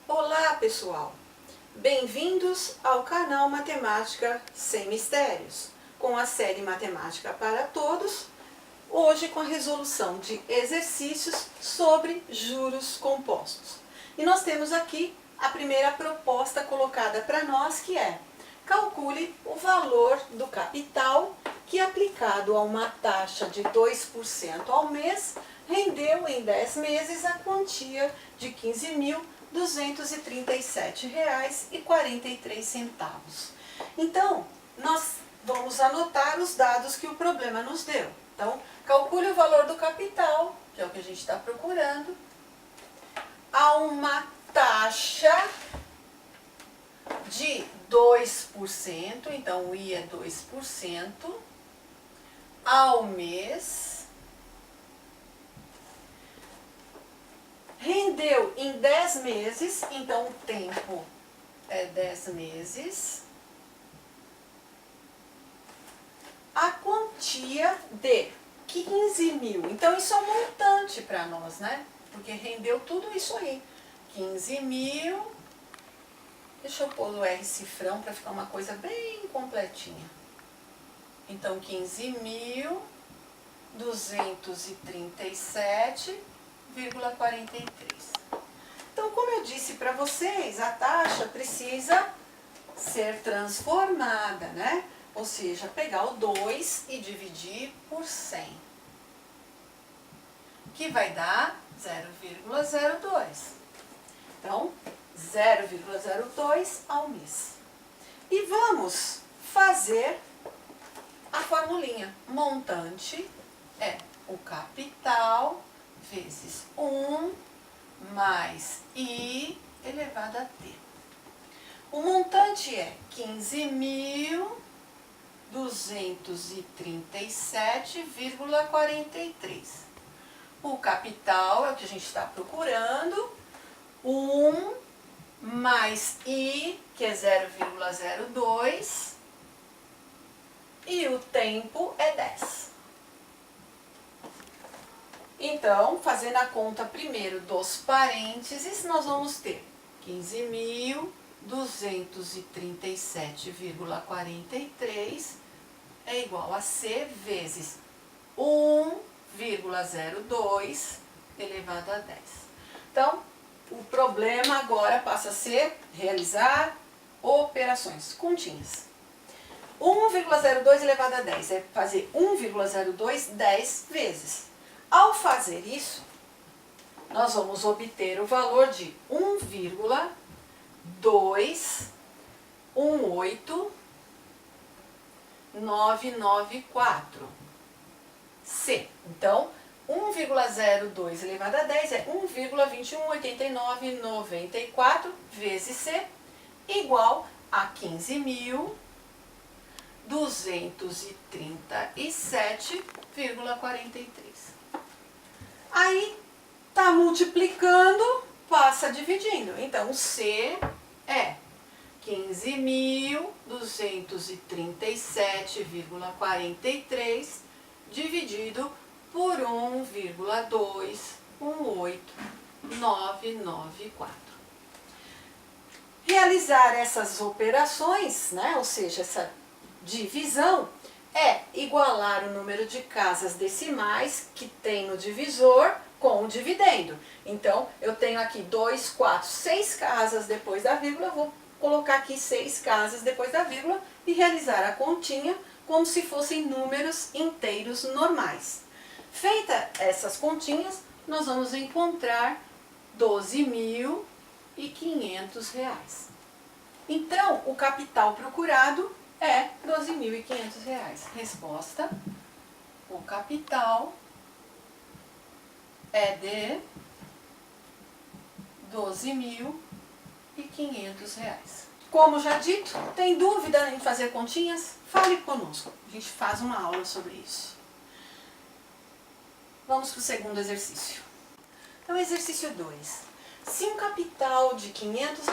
Olá, pessoal! Bem-vindos ao canal Matemática Sem Mistérios, com a série Matemática para Todos, hoje com a resolução de exercícios sobre juros compostos. E nós temos aqui a primeira proposta colocada para nós, que é: calcule o valor do capital que, aplicado a uma taxa de 2% ao mês, rendeu em 10 meses a quantia de R$ 15.237,43. Então, nós vamos anotar os dados que o problema nos deu. Então, calcule o valor do capital, que é o que a gente está procurando, a uma taxa de 2%, então o I é 2%, ao mês, rendeu em 10 meses, então o tempo é 10 meses, a quantia de 15 mil. Então isso é um montante para nós, né? Porque rendeu tudo isso aí. 15 mil, deixa eu pôr o R cifrão para ficar uma coisa bem completinha. Então 15.237,43. Então, como eu disse para vocês, a taxa precisa ser transformada, né? Ou seja, pegar o 2 e dividir por 100, que vai dar 0,02. Então, 0,02 ao mês. E vamos fazer a formulinha. Montante é o capital vezes 1 mais I elevado a T. O montante é 15.237,43. O capital é o que a gente está procurando. 1 mais I, que é 0,02. E o tempo é 10. Então, fazendo a conta primeiro dos parênteses, nós vamos ter 15.237,43 é igual a C vezes 1,02 elevado a 10. Então, o problema agora passa a ser realizar operações, continhas. 1,02 elevado a 10 é fazer 1,02 10 vezes. Ao fazer isso, nós vamos obter o valor de 1,218994. C. Então, 1,02 elevado a 10 é 1,218994 vezes C, igual a 15.237,43. Aí, tá multiplicando, passa dividindo. Então, C é 15.237,43 dividido por 1,218994. Realizar essas operações, né, ou seja, essa divisão, é igualar o número de casas decimais que tem no divisor com o dividendo. Então, eu tenho aqui 2, 4, 6 casas depois da vírgula, vou colocar aqui 6 casas depois da vírgula e realizar a continha como se fossem números inteiros normais. Feita essas continhas, nós vamos encontrar R$ 12.500. Então, o capital procurado é R$ 12.500. Resposta: o capital é de R$ 12.500. Como já dito, tem dúvida em fazer continhas? Fale conosco, a gente faz uma aula sobre isso. Vamos para o segundo exercício. Então, exercício 2. Se um capital de R$ 500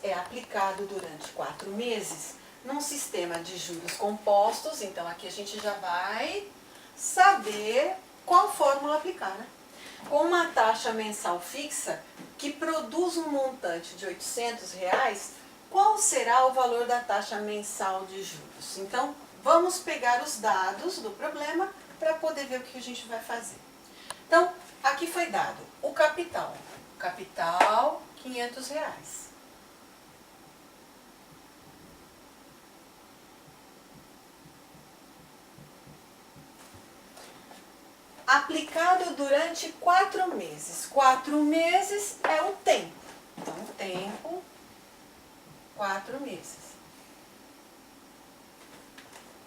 é aplicado durante 4 meses, num sistema de juros compostos, então aqui a gente já vai saber qual fórmula aplicar, né? com uma taxa mensal fixa que produz um montante de R$800, qual será o valor da taxa mensal de juros? Então, vamos pegar os dados do problema para poder ver o que a gente vai fazer. Então, aqui foi dado o capital. Capital, R$500. Aplicado durante 4 meses. 4 meses é o tempo. Então, tempo, 4 meses.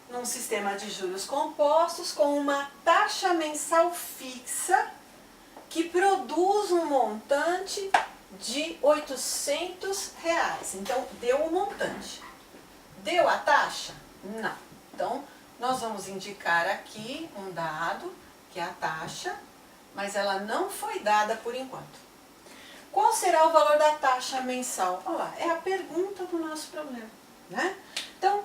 Num sistema de juros compostos com uma taxa mensal fixa que produz um montante de R$800. Então, deu o montante. Deu a taxa? Não. Então, nós vamos indicar aqui um dado, que é a taxa, mas ela não foi dada por enquanto. Qual será o valor da taxa mensal? Olha lá, é a pergunta do nosso problema, né? Então,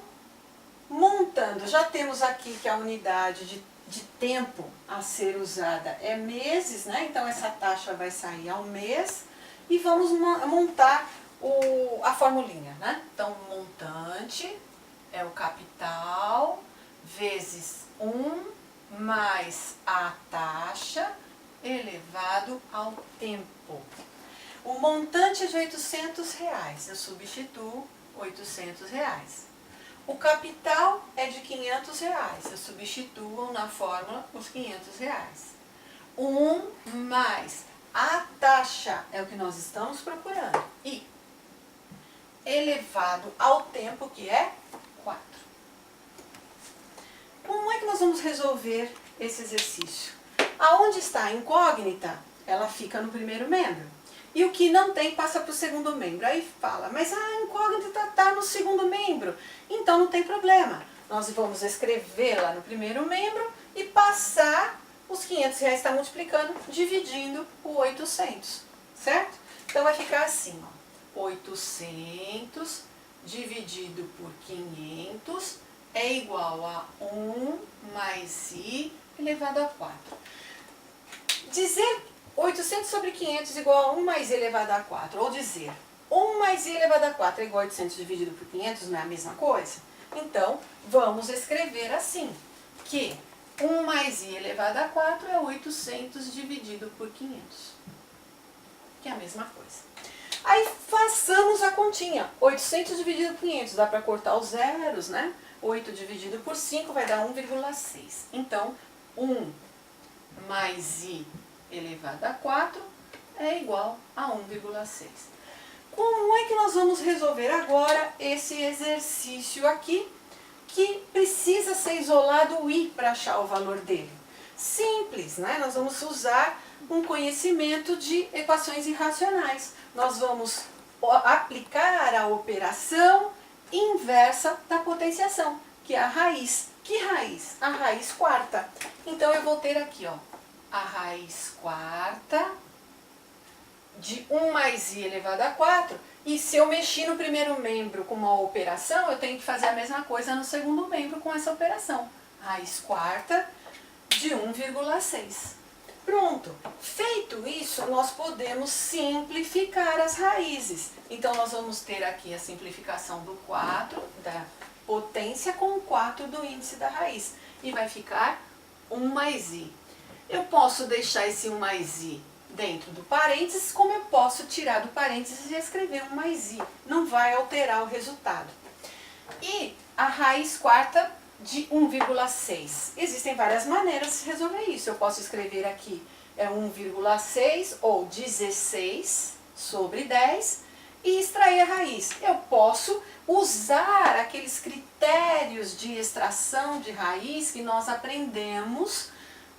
montando, já temos aqui que a unidade de tempo a ser usada é meses, né? Então, essa taxa vai sair ao mês e vamos montar a formulinha, né? Então, montante é o capital vezes 1 mais a taxa elevado ao tempo. O montante é de R$800, eu substituo R$800. O capital é de R$500, eu substituo na fórmula os R$500. 1 mais a taxa é o que nós estamos procurando. E elevado ao tempo, que é 4. Como é que nós vamos resolver esse exercício? Aonde está a incógnita, ela fica no primeiro membro. E o que não tem passa para o segundo membro. Aí fala, mas a incógnita está no segundo membro. Então não tem problema. Nós vamos escrever lá no primeiro membro e passar os R$500 está multiplicando, dividindo o 800. Certo? Então vai ficar assim, ó, 800 dividido por 500 é igual a 1 mais i elevado a 4. Dizer 800 sobre 500 igual a 1 mais i elevado a 4, ou dizer 1 mais i elevado a 4 é igual a 800 dividido por 500, não é a mesma coisa? Então, vamos escrever assim, que 1 mais i elevado a 4 é 800 dividido por 500, que é a mesma coisa. Aí, façamos a continha. 800 dividido por 500, dá para cortar os zeros, né? 8 dividido por 5 vai dar 1,6. Então, 1 mais i elevado a 4 é igual a 1,6. Como é que nós vamos resolver agora esse exercício aqui, que precisa ser isolado o i para achar o valor dele? Simples, né? Nós vamos usar um conhecimento de equações irracionais. Nós vamos aplicar a operação inversa da potenciação, que é a raiz. Que raiz? A raiz quarta. Então, eu vou ter aqui, ó, a raiz quarta de 1 mais i elevado a 4. E se eu mexi no primeiro membro com uma operação, eu tenho que fazer a mesma coisa no segundo membro com essa operação. Raiz quarta de 1,6. Pronto. Feito isso, nós podemos simplificar as raízes. Então, nós vamos ter aqui a simplificação do 4, da potência, com o 4 do índice da raiz. E vai ficar 1 mais i. Eu posso deixar esse 1 mais i dentro do parênteses, como eu posso tirar do parênteses e escrever 1 mais i. Não vai alterar o resultado. E a raiz quarta de 1,6. Existem várias maneiras de resolver isso. Eu posso escrever aqui 1,6 ou 16 sobre 10 e extrair a raiz. Eu posso usar aqueles critérios de extração de raiz que nós aprendemos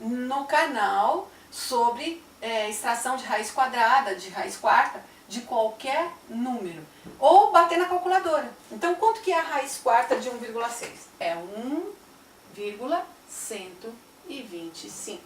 no canal sobre extração de raiz quadrada, de raiz quarta, de qualquer número. Ou bater na calculadora. Então, quanto que é a raiz quarta de 1,6? É 1,125.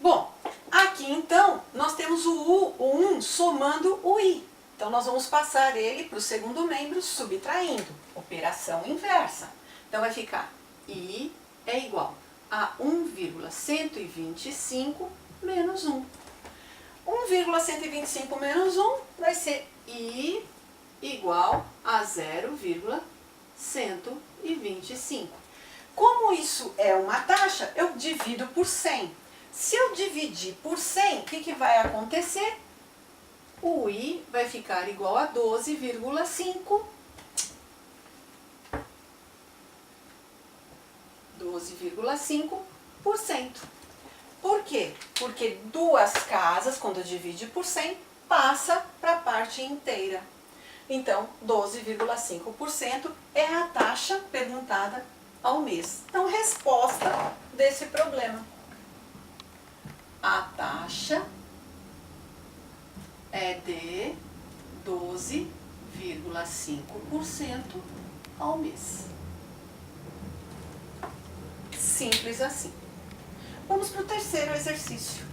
Bom, aqui então, nós temos o 1 somando o i. Então, nós vamos passar ele para o segundo membro subtraindo. Operação inversa. Então, vai ficar i é igual a 1,125 menos 1. 1,125 menos 1 vai ser I igual a 0,125. Como isso é uma taxa, eu divido por 100. Se eu dividir por 100, o que vai acontecer? O I vai ficar igual a 12,5. 12,5%. Por quê? Porque duas casas, quando divide por 100, passa para a parte inteira. Então, 12,5% é a taxa perguntada ao mês. Então, resposta desse problema. A taxa é de 12,5% ao mês. Simples assim. Vamos para o terceiro exercício.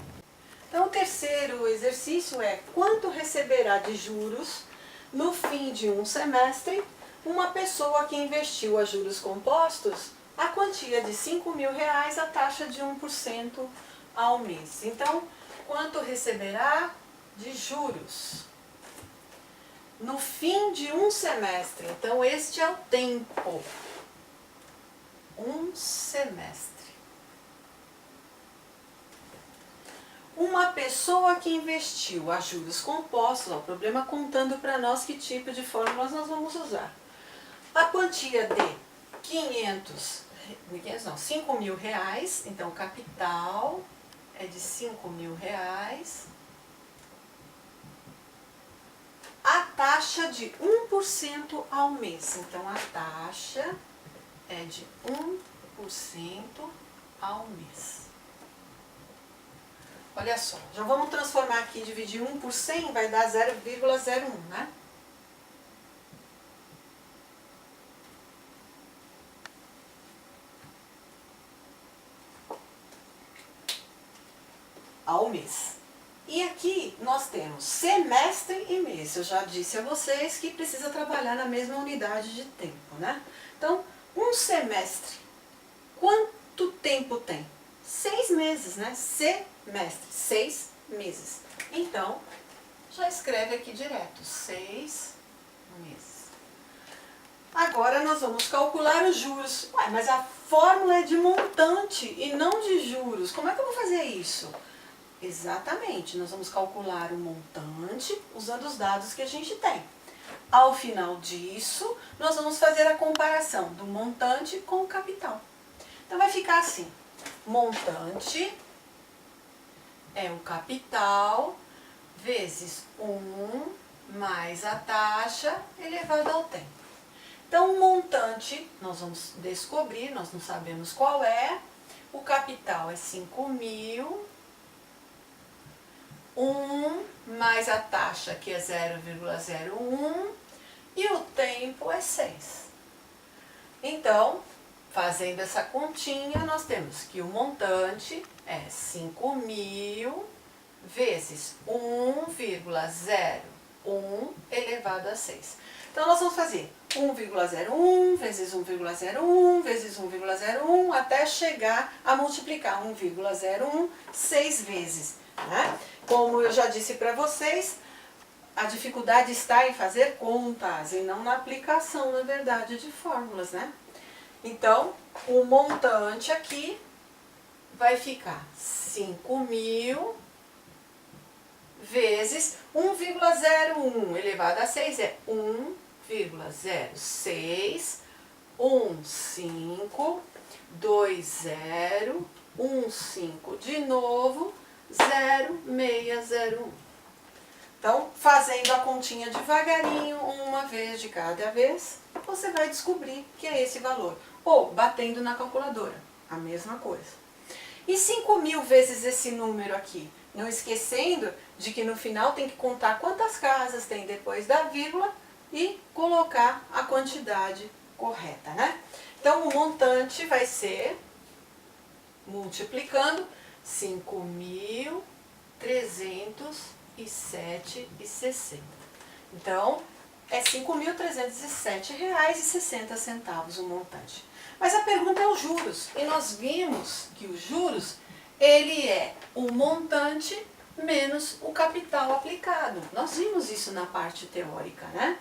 Então, o terceiro exercício é: quanto receberá de juros no fim de um semestre uma pessoa que investiu a juros compostos a quantia de R$5.000, a taxa de 1% ao mês. Então, quanto receberá de juros no fim de um semestre? Então, este é o tempo. Um semestre. Uma pessoa que investiu a juros compostos, ó, o problema contando para nós que tipo de fórmulas nós vamos usar. A quantia de R$5.000, então capital é de R$5.000. A taxa de 1% ao mês, então a taxa é de 1% ao mês. Olha só, já vamos transformar aqui, dividir 1 por 100, vai dar 0,01, né? Ao mês. E aqui nós temos semestre e mês. Eu já disse a vocês que precisa trabalhar na mesma unidade de tempo, né? Então, um semestre, quanto tempo tem? 6 meses, né? Semestre, 6 meses. Então, já escreve aqui direto, 6 meses. Agora nós vamos calcular os juros. Ué, mas a fórmula é de montante e não de juros. Como é que eu vou fazer isso? Exatamente, nós vamos calcular o montante usando os dados que a gente tem. Ao final disso, nós vamos fazer a comparação do montante com o capital. Então vai ficar assim: montante é o capital vezes 1 mais a taxa elevada ao tempo. Então, o montante nós vamos descobrir, nós não sabemos qual é. O capital é 5.000. 1 mais a taxa, que é 0,01, e o tempo é 6. Então, fazendo essa continha, nós temos que o montante é 5.000 vezes 1,01 elevado a 6. Então, nós vamos fazer 1,01 vezes 1,01 vezes 1,01 até chegar a multiplicar 1,01 6 vezes, né? Como eu já disse para vocês, a dificuldade está em fazer contas e não na aplicação, na verdade, de fórmulas, né? Então, o montante aqui vai ficar 5.000 vezes 1,01 elevado a 6 é 1,06152010. De novo, 0,601. Então, fazendo a continha devagarinho, uma vez de cada vez, você vai descobrir que é esse valor. Ou batendo na calculadora, a mesma coisa. E 5.000 vezes esse número aqui? Não esquecendo de que no final tem que contar quantas casas tem depois da vírgula e colocar a quantidade correta, né? Então, o montante vai ser, multiplicando, 5.307,60. Então, é R$ 5.307,60 o montante. Mas a pergunta é os juros. E nós vimos que os juros ele é o montante menos o capital aplicado. Nós vimos isso na parte teórica, né?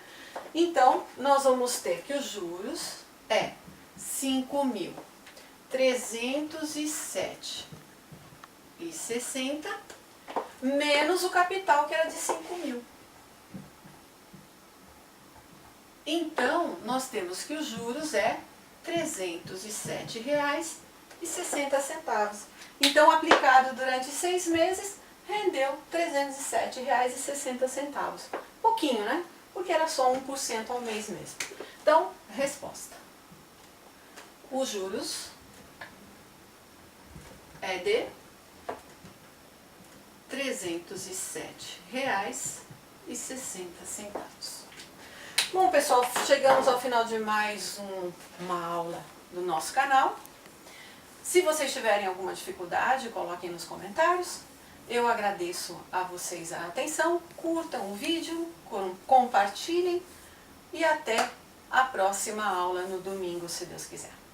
Então, nós vamos ter que os juros é 5.307,60 menos o capital, que era de 5.000. Então, nós temos que os juros é R$ 307,60. Então, aplicado durante 6 meses, rendeu R$ 307,60. Pouquinho, né? Porque era só 1% ao mês mesmo. Então, resposta. Os juros é de R$ 307,60. Bom, pessoal, chegamos ao final de mais uma aula do nosso canal. Se vocês tiverem alguma dificuldade, coloquem nos comentários. Eu agradeço a vocês a atenção, curtam o vídeo, compartilhem e até a próxima aula no domingo, se Deus quiser.